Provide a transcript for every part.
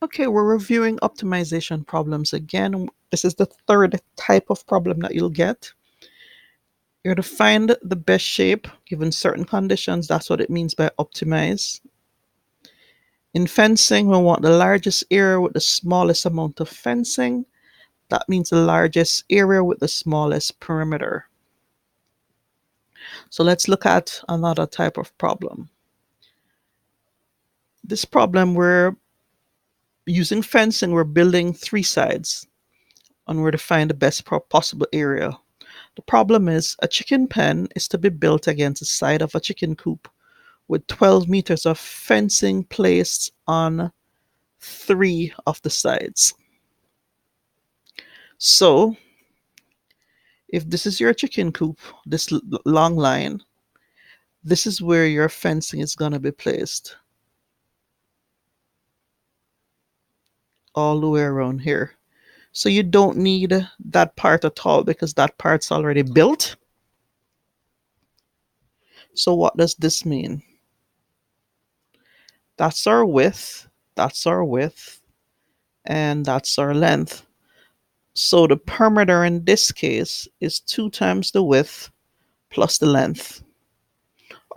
Okay, we're reviewing optimization problems again. This is the third type of problem that you'll get. You're to find the best shape given certain conditions. That's what it means by optimize. In fencing, we want the largest area with the smallest amount of fencing. That means the largest area with the smallest perimeter. So let's look at another type of problem. This problem, we're using fencing, we're building three sides and we're to find the best possible area. The problem is a chicken pen is to be built against the side of a chicken coop with 12 meters of fencing placed on three of the sides. So if this is your chicken coop, this long line, this is where your fencing is going to be placed all the way around here. So you don't need that part at all because that part's already built. So what does this mean? That's our width, and that's our length. So the perimeter in this case is 2 times the width plus the length.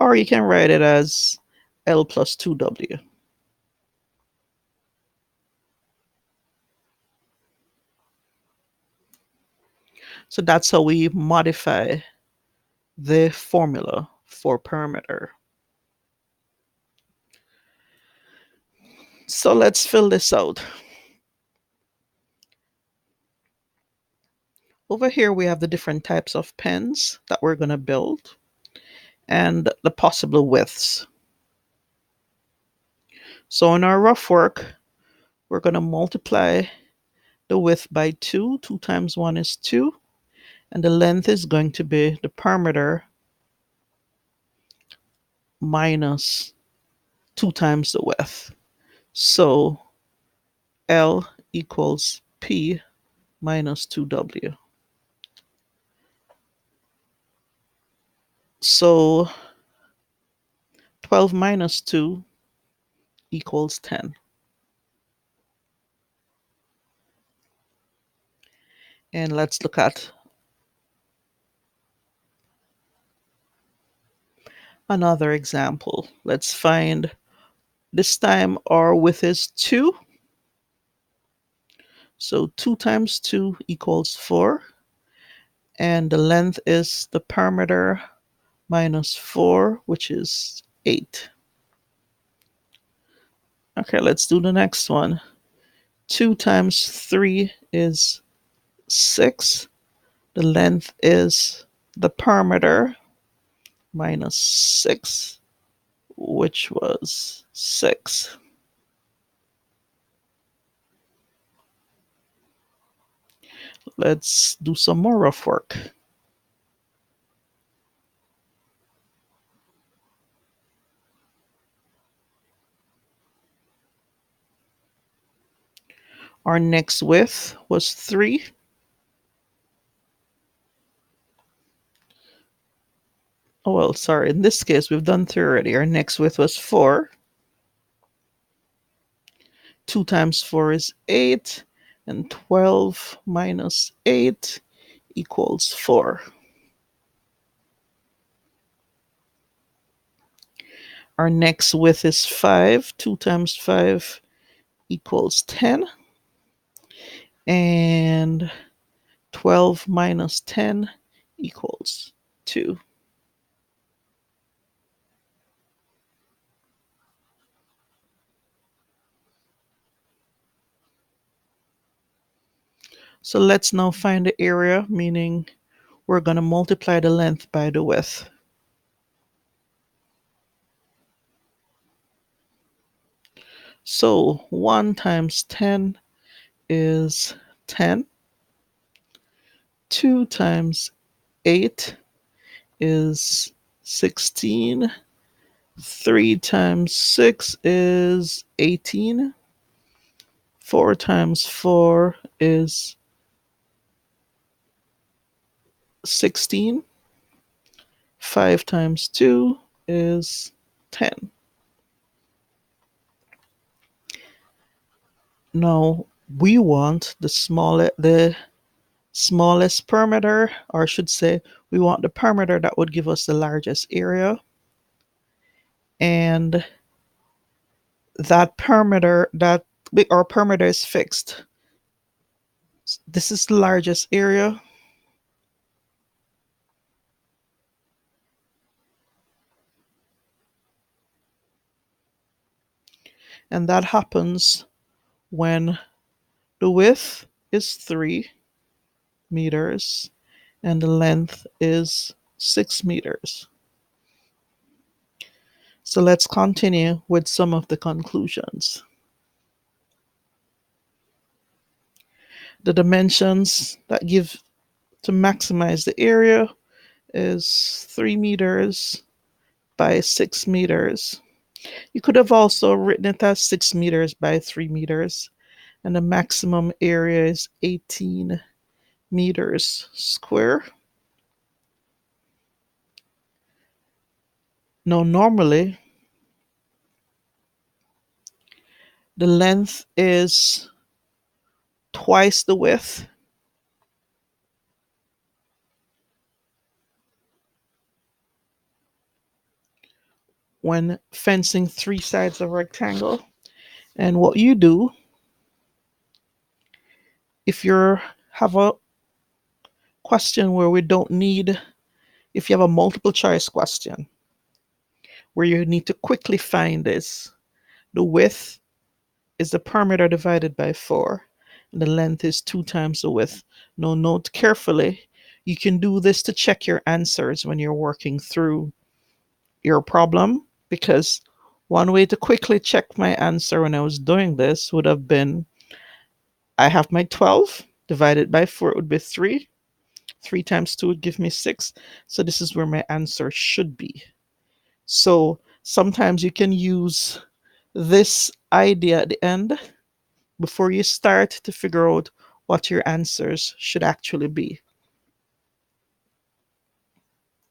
Or you can write it as L plus 2W. So that's how we modify the formula for perimeter. So let's fill this out. Over here we have the different types of pens that we're going to build and the possible widths. So in our rough work, we're going to multiply the width by 2. 2 times 1 is 2. And the length is going to be the perimeter minus 2 times the width. So L equals P minus 2W. So 12 minus 2 equals 10. And let's look at another example. Let's find, this time our width is 2. So 2 times 2 equals 4. And the length is the perimeter minus 4, which is 8. Okay, let's do the next one. 2 times 3 is 6. The length is the perimeter minus 6, which was 6. Let's do some more rough work. Our next width was 3. Oh, well, sorry. In this case, we've done 3 already. Our next width was 4. 2 times 4 is 8. And 12 minus 8 equals 4. Our next width is 5. 2 times 5 equals 10. And 12 minus 10 equals 2. So let's now find the area, meaning we're going to multiply the length by the width. So 1 times 10 is 10. 2 times 8 is 16. 3 times 6 is 18. 4 times 4 is 16. 5 times 2 is 10. Now we want the smallest perimeter, or I should say, we want the perimeter that would give us the largest area. And that perimeter, our perimeter is fixed. This is the largest area. And that happens when the width is 3 meters and the length is 6 meters. So let's continue with some of the conclusions. The dimensions that give to maximize the area is 3 meters by 6 meters. You could have also written it as 6 meters by 3 meters, and the maximum area is 18 meters square. Now, normally the length is twice the width. When fencing three sides of a rectangle. And what you do, if you have a question where we don't need, if you have a multiple choice question where you need to quickly find this, the width is the perimeter divided by 4, and the length is 2 times the width. Now, note carefully, you can do this to check your answers when you're working through your problem, because one way to quickly check my answer when I was doing this would have been I have my 12 divided by 4 would be 3. 3 times 2 would give me 6. So this is where my answer should be. So sometimes you can use this idea at the end before you start to figure out what your answers should actually be.